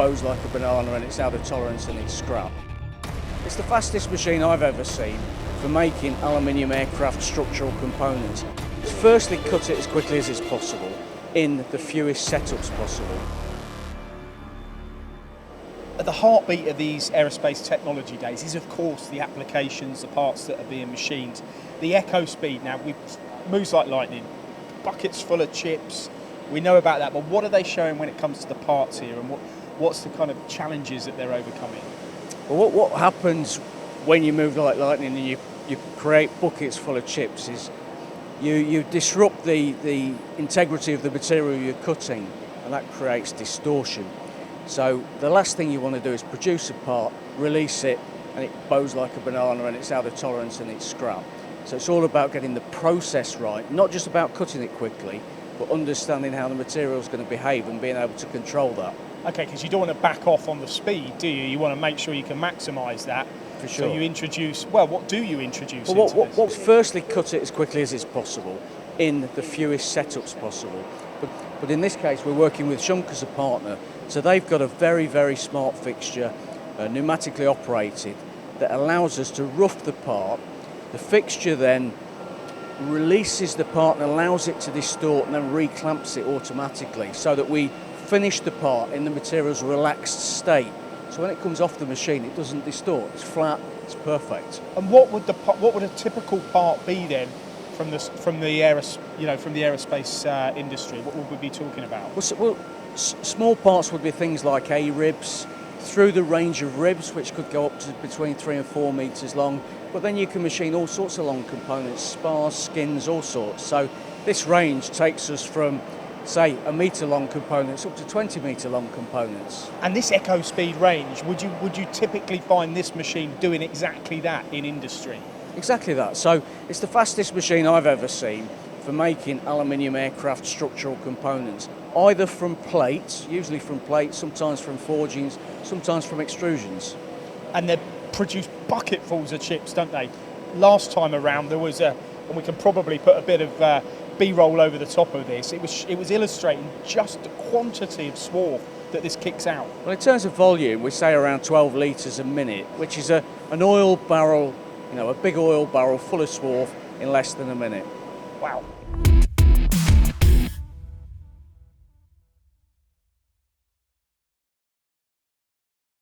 bows like a banana and it's out of tolerance and it's scrap. It's the fastest machine I've ever seen for making aluminium aircraft structural components. It's firstly cut it as quickly as is possible in the fewest setups possible. At the heartbeat of these aerospace technology days is, of course, the applications, the parts that are being machined. The Ecospeed now moves like lightning, buckets full of chips. We know about that, but what are they showing when it comes to the parts here, and what's the kind of challenges that they're overcoming? Well, what happens when you move like lightning and you create buckets full of chips is you disrupt the integrity of the material you're cutting, and that creates distortion. So the last thing you want to do is produce a part, release it, and it bows like a banana and it's out of tolerance and it's scrap. So it's all about getting the process right, not just about cutting it quickly, but understanding how the material is going to behave and being able to control that. Okay, because you don't want to back off on the speed, do you? You want to make sure you can maximise that. For sure. So you introduce, well, what do you introduce well, into this? What's firstly cut it as quickly as is possible in the fewest setups possible. But in this case, we're working with SCHUNK as a partner. So they've got a very, very smart fixture, pneumatically operated, that allows us to rough the part. The fixture then releases the part and allows it to distort and then reclamps it automatically so that we finish the part in the material's relaxed state. So when it comes off the machine, it doesn't distort. It's flat. It's perfect. And what would a typical part be then from the aerospace industry? What would we be talking about? Well, small parts would be things like A-ribs, through the range of ribs, which could go up to between 3 and 4 metres long. But then you can machine all sorts of long components, spars, skins, all sorts. So this range takes us from, say, a metre long components up to 20 metre long components. And this Ecospeed range, would you typically find this machine doing exactly that in industry? Exactly that. So it's the fastest machine I've ever seen for making aluminium aircraft structural components, either from plates, usually from plates, sometimes from forgings, sometimes from extrusions. And they produce bucketfuls of chips, don't they? Last time around there was and we can probably put a bit of B-roll over the top of this, it was illustrating just the quantity of swarf that this kicks out. Well, in terms of volume, we say around 12 litres a minute, which is an oil barrel, a big oil barrel full of swarf in less than a minute. Wow.